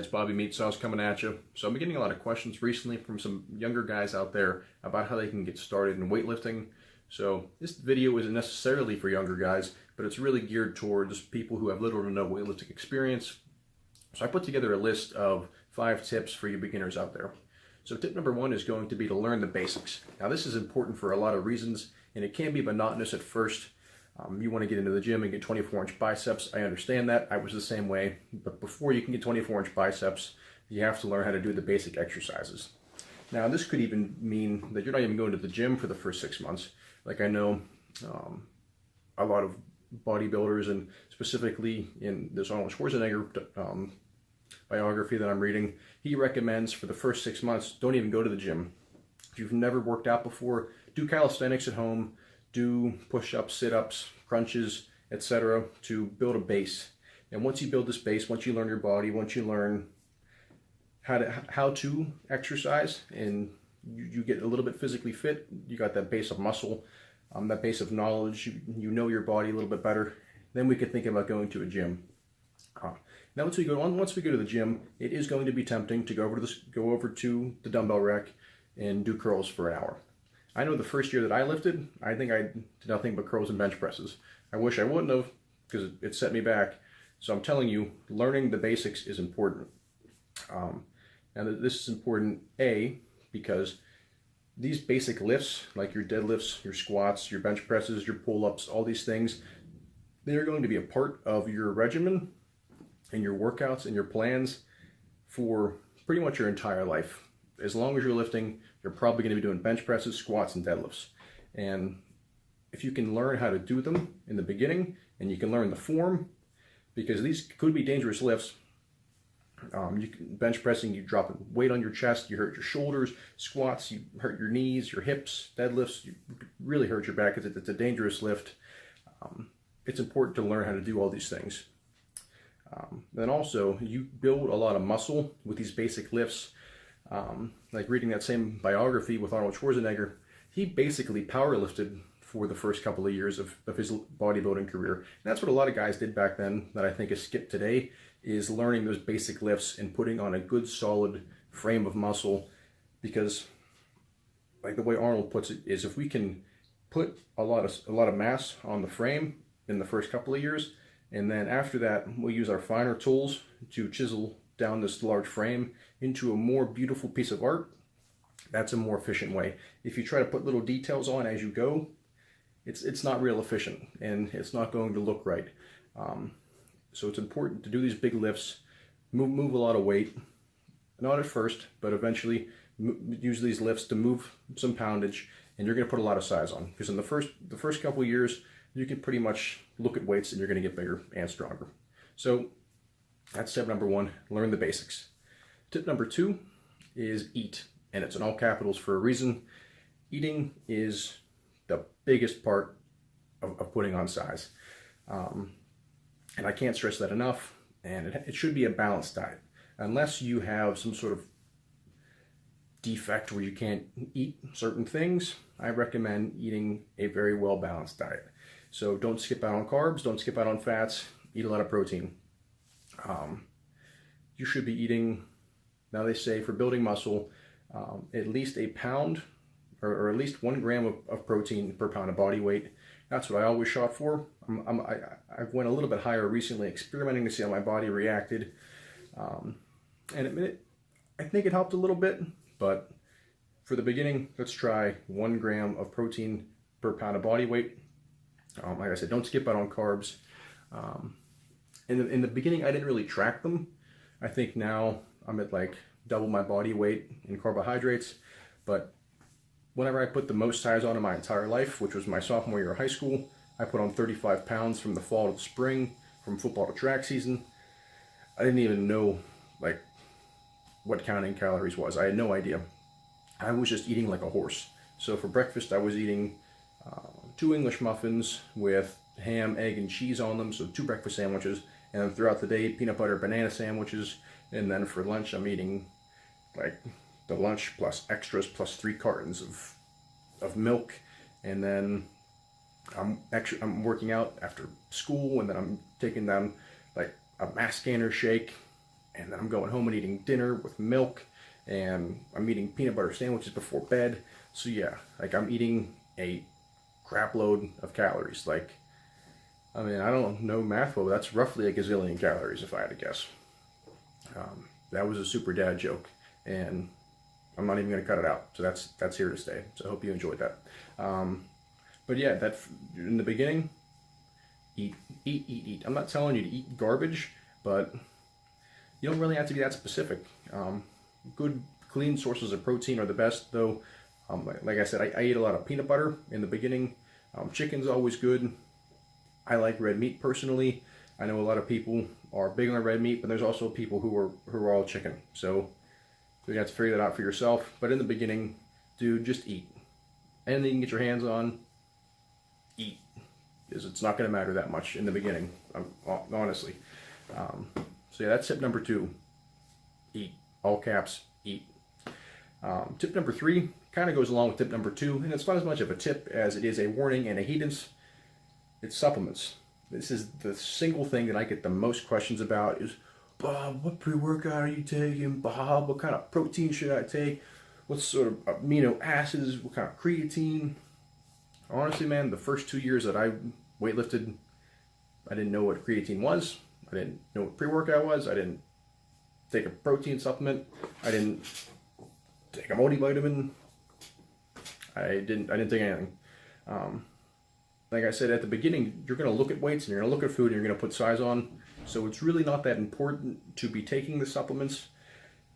it's Bobby Meat Sauce coming at you. So I've been getting a lot of questions recently from some younger guys out there about how they can get started in weightlifting. So this video isn't necessarily for younger guys, but it's really geared towards people who have little to no weightlifting experience. So I put together a list of 5 tips for you beginners out there. So tip number 1 is going to be to learn the basics. Now this is important for a lot of reasons, and it can be monotonous at first. You want to get into the gym and get 24-inch biceps. I understand that. I was the same way. But before you can get 24-inch biceps, you have to learn how to do the basic exercises. Now, this could even mean that you're not even going to the gym for the first 6 months. Like I know a lot of bodybuilders, and specifically in this Arnold Schwarzenegger biography that I'm reading, he recommends for the first 6 months, don't even go to the gym. If you've never worked out before, do calisthenics at home. Do push-ups, sit-ups, crunches, etc. to build a base. And once you build this base, once you learn your body, once you learn how to exercise, and you get a little bit physically fit, you got that base of muscle, that base of knowledge, you know your body a little bit better, then we could think about going to a gym. Now once we go to the gym, it is going to be tempting to go over to the dumbbell rack and do curls for an hour. I know the first year that I lifted, I think I did nothing but curls and bench presses. I wish I wouldn't have, because it set me back. So I'm telling you, learning the basics is important. And this is important, A, because these basic lifts, like your deadlifts, your squats, your bench presses, your pull-ups, all these things, they're going to be a part of your regimen and your workouts and your plans for pretty much your entire life. As long as you're lifting, you're probably going to be doing bench presses, squats, and deadlifts. And if you can learn how to do them in the beginning, and you can learn the form, because these could be dangerous lifts. Bench pressing, you drop weight on your chest, you hurt your shoulders. Squats, you hurt your knees, your hips. Deadlifts, you really hurt your back because it's a dangerous lift. It's important to learn how to do all these things. Then also, you build a lot of muscle with these basic lifts. Like reading that same biography with Arnold Schwarzenegger, he basically powerlifted for the first couple of years of his bodybuilding career. And that's what a lot of guys did back then that I think is skipped today, is learning those basic lifts and putting on a good solid frame of muscle. Because like the way Arnold puts it is, if we can put a lot of mass on the frame in the first couple of years, and then after that we'll use our finer tools to chisel down this large frame into a more beautiful piece of art, that's a more efficient way. If you try to put little details on as you go, it's not real efficient, and it's not going to look right. So it's important to do these big lifts, move a lot of weight, not at first, but eventually use these lifts to move some poundage, and you're going to put a lot of size on. Because in the first couple of years, you can pretty much look at weights and you're going to get bigger and stronger. So that's tip number 1, learn the basics. Tip number 2 is eat, and it's in all capitals for a reason. Eating is the biggest part of putting on size. And I can't stress that enough, and it should be a balanced diet. Unless you have some sort of defect where you can't eat certain things, I recommend eating a very well-balanced diet. So don't skip out on carbs, don't skip out on fats, eat a lot of protein. You should be eating, now they say for building muscle, at least a pound or at least 1 gram of protein per pound of body weight. That's what I always shot for. I went a little bit higher recently, experimenting to see how my body reacted. And I think it helped a little bit, but for the beginning, let's try 1 gram of protein per pound of body weight. Like I said, don't skip out on carbs. In the beginning, I didn't really track them. I think now I'm at like double my body weight in carbohydrates. But whenever I put the most size on in my entire life, which was my sophomore year of high school, I put on 35 pounds from the fall to the spring, from football to track season. I didn't even know like what counting calories was. I had no idea. I was just eating like a horse. So for breakfast, I was eating 2 English muffins with ham, egg, and cheese on them, so 2 breakfast sandwiches, and then throughout the day, peanut butter banana sandwiches, and then for lunch, I'm eating like the lunch plus extras plus 3 cartons of milk, and then I'm working out after school, and then I'm taking down like a mass gainer shake, and then I'm going home and eating dinner with milk, and I'm eating peanut butter sandwiches before bed. So yeah, like I'm eating a crap load of calories. Like, I mean, I don't know math well, but that's roughly a gazillion calories if I had to guess. That was a super dad joke, and I'm not even going to cut it out. So that's here to stay. So I hope you enjoyed that. But yeah, that in the beginning, eat. I'm not telling you to eat garbage, but you don't really have to be that specific. Good, clean sources of protein are the best, though. Like I said, I eat a lot of peanut butter in the beginning. Chicken's always good. I like red meat personally. I know a lot of people are big on red meat, but there's also people who are all chicken. So you have to figure that out for yourself. But in the beginning, dude, just eat. Anything you can get your hands on, eat. Because it's not going to matter that much in the beginning, honestly. So yeah, that's tip number 2. Eat. All caps, eat. Tip number 3 kind of goes along with tip number 2, and it's not as much of a tip as it is a warning and a heedance. It's supplements. This is the single thing that I get the most questions about is, Bob, what pre-workout are you taking? Bob, what kind of protein should I take? What sort of amino acids? What kind of creatine? Honestly, man, the first 2 years that I weightlifted, I didn't know what creatine was. I didn't know what pre-workout was. I didn't take a protein supplement. I didn't take a multivitamin. I didn't take anything. Like I said at the beginning, you're going to look at weights and you're going to look at food and you're going to put size on. So it's really not that important to be taking the supplements.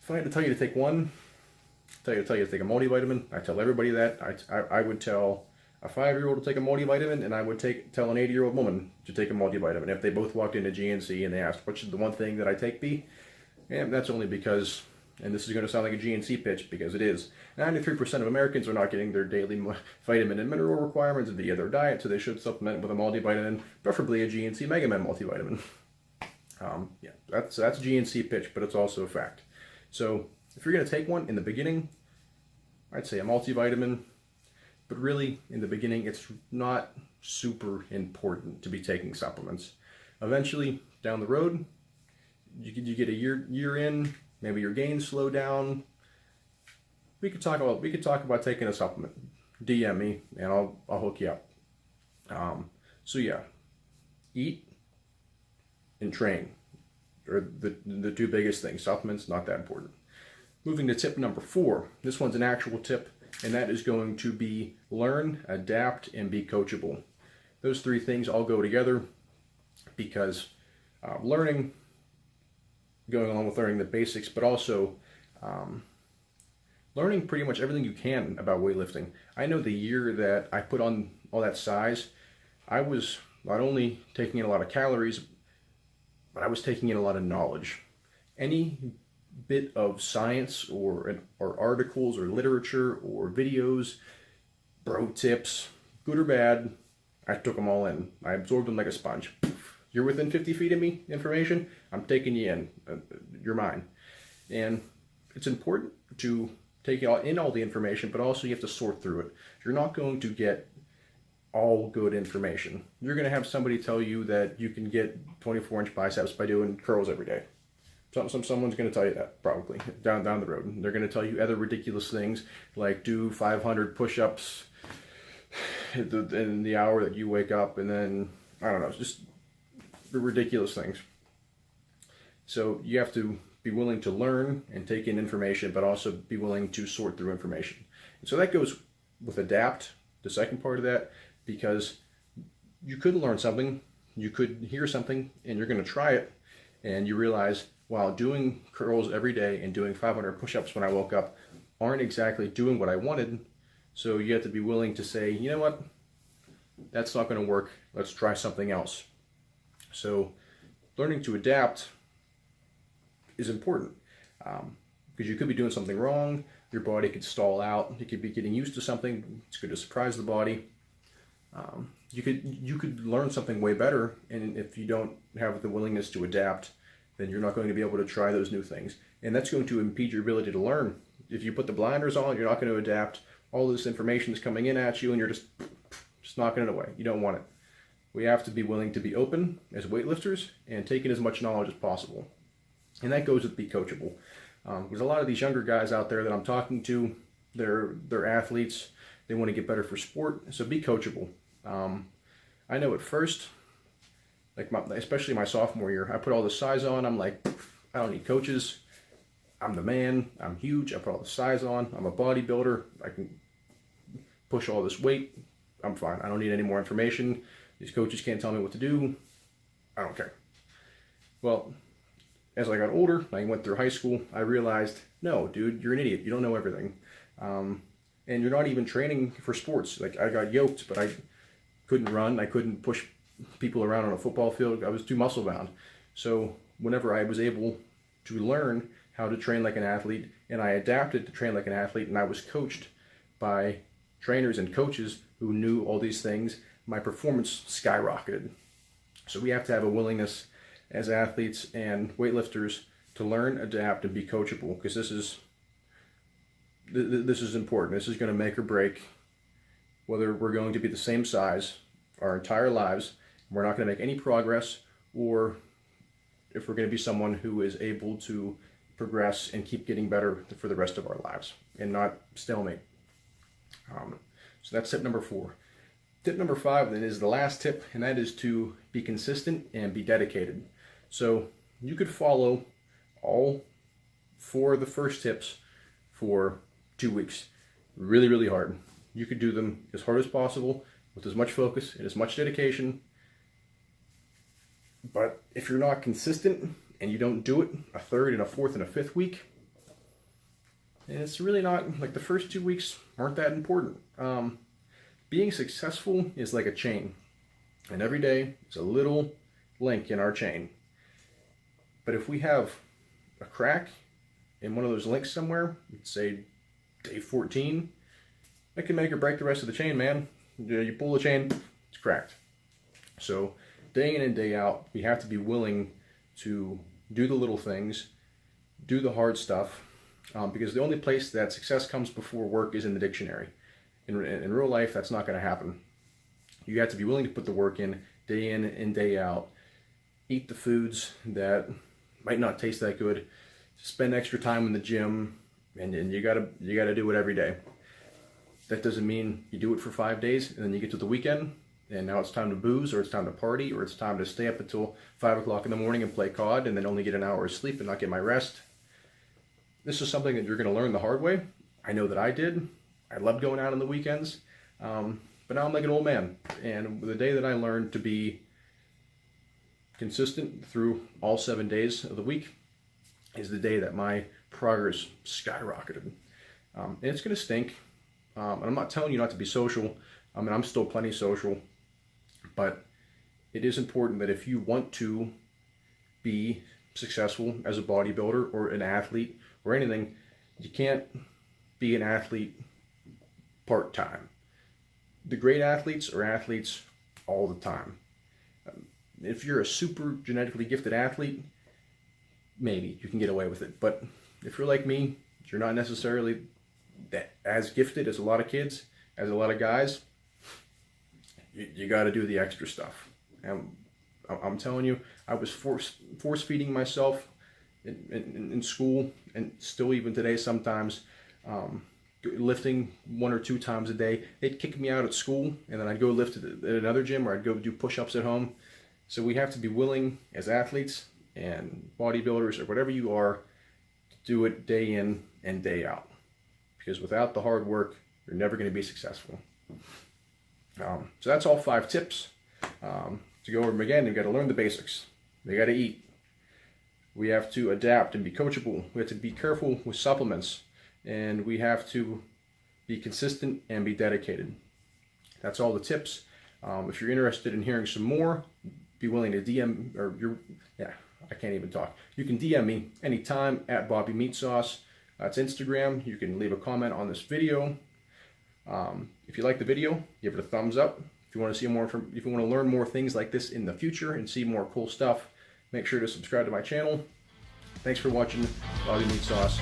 If I had to tell you to take one, tell you to take a multivitamin. I tell everybody that. I would tell a 5-year-old to take a multivitamin, and I would tell an 80-year-old woman to take a multivitamin. If they both walked into GNC and they asked, what should the one thing that I take be? And that's only because, and this is going to sound like a GNC pitch, because it is, 93% of Americans are not getting their daily vitamin and mineral requirements via their diet, so they should supplement with a multivitamin, preferably a GNC Mega Man multivitamin. Yeah, that's a GNC pitch, but it's also a fact. So if you're going to take one in the beginning, I'd say a multivitamin, but really in the beginning it's not super important to be taking supplements. Eventually, down the road, you get a year in, maybe your gains slow down. We could talk about taking a supplement. DM me and I'll hook you up. So yeah, eat and train are the 2 biggest things. Supplements, not that important. Moving to tip number 4. This one's an actual tip, and that is going to be learn, adapt, and be coachable. Those 3 things all go together because learning, going along with learning the basics, but also learning pretty much everything you can about weightlifting. I know the year that I put on all that size, I was not only taking in a lot of calories, but I was taking in a lot of knowledge. Any bit of science or articles or literature or videos, bro tips, good or bad, I took them all in. I absorbed them like a sponge. You're within 50 feet of me, information, I'm taking you in. You're mine. And it's important to take in all the information, but also you have to sort through it. You're not going to get all good information. You're going to have somebody tell you that you can get 24-inch biceps by doing curls every day. Someone's going to tell you that, probably, down the road. They're going to tell you other ridiculous things, like do 500 push-ups in the hour that you wake up, and then, I don't know, just ridiculous things. So you have to be willing to learn and take in information, but also be willing to sort through information. And so that goes with adapt, the second part of that, because you could learn something, you could hear something, and you're going to try it, and you realize, wow, doing curls every day and doing 500 push-ups when I woke up aren't exactly doing what I wanted. So you have to be willing to say, you know what, that's not going to work, let's try something else. So learning to adapt is important, because you could be doing something wrong, your body could stall out, you could be getting used to something, it's good to surprise the body. You could learn something way better, and if you don't have the willingness to adapt, then you're not going to be able to try those new things, and that's going to impede your ability to learn. If you put the blinders on, you're not going to adapt. All this information is coming in at you, and you're just knocking it away. You don't want it. We have to be willing to be open as weightlifters and take in as much knowledge as possible. And that goes with be coachable. There's a lot of these younger guys out there that I'm talking to, they're athletes, they want to get better for sport, so be coachable. I know at first, like especially my sophomore year, I put all the size on, I'm like, I don't need coaches, I'm the man, I'm huge, I put all the size on, I'm a bodybuilder, I can push all this weight, I'm fine, I don't need any more information, these coaches can't tell me what to do, I don't care. Well, as I got older, I went through high school, I realized, no, dude, you're an idiot. You don't know everything. And you're not even training for sports. Like, I got yoked, but I couldn't run. I couldn't push people around on a football field. I was too muscle bound. So whenever I was able to learn how to train like an athlete, and I adapted to train like an athlete, and I was coached by trainers and coaches who knew all these things, my performance skyrocketed. So we have to have a willingness as athletes and weightlifters to learn, adapt, and be coachable, because this is important. This is going to make or break whether we're going to be the same size our entire lives, and we're not going to make any progress, or if we're going to be someone who is able to progress and keep getting better for the rest of our lives and not stalemate. So that's tip number 4. Tip number 5 then is the last tip, and that is to be consistent and be dedicated. So you could follow all 4 of the first tips for 2 weeks, really, really hard. You could do them as hard as possible with as much focus and as much dedication. But if you're not consistent and you don't do it a 3rd and a 4th and a 5th week, it's really not, like, the first 2 weeks aren't that important. Being successful is like a chain, and every day is a little link in our chain. But if we have a crack in one of those links somewhere, say day 14, that can make or break the rest of the chain, man. You pull the chain, it's cracked. So day in and day out, we have to be willing to do the little things, do the hard stuff, because the only place that success comes before work is in the dictionary. In real life, that's not going to happen. You have to be willing to put the work in and day out, eat the foods that might not taste that good, spend extra time in the gym, and you gotta do it every day. That doesn't mean you do it for 5 days and then you get to the weekend and now it's time to booze, or it's time to party, or it's time to stay up until 5 o'clock in the morning and play COD and then only get an hour of sleep and not get my rest. This is something that you're going to learn the hard way. I know that I did. I loved going out on the weekends, but now I'm like an old man, and the day that I learned to be consistent through all 7 days of the week is the day that my progress skyrocketed. And it's going to stink. And I'm not telling you not to be social. I mean, I'm still plenty social. But it is important that if you want to be successful as a bodybuilder or an athlete or anything, you can't be an athlete part-time. The great athletes are athletes all the time. If you're a super genetically gifted athlete, maybe you can get away with it. But if you're like me, you're not necessarily as gifted as a lot of kids, as a lot of guys, you got to do the extra stuff. And I'm telling you, I was force feeding myself in school, and still even today sometimes, lifting 1 or 2 times a day. They'd kick me out at school, and then I'd go lift at another gym, or I'd go do push-ups at home. So we have to be willing as athletes and bodybuilders or whatever you are to do it day in and day out. Because without the hard work, you're never going to be successful. So that's all 5 tips. To go over them again, you've got to learn the basics. You got to eat. We have to adapt and be coachable. We have to be careful with supplements. And we have to be consistent and be dedicated. That's all the tips. If you're interested in hearing some more, be willing to DM, or I can't even talk. You can DM me anytime at Bobby Meat Sauce. It's Instagram. You can leave a comment on this video. If you like the video, give it a thumbs up. If you want to see more, if you want to learn more things like this in the future and see more cool stuff, make sure to subscribe to my channel. Thanks for watching Bobby Meat Sauce.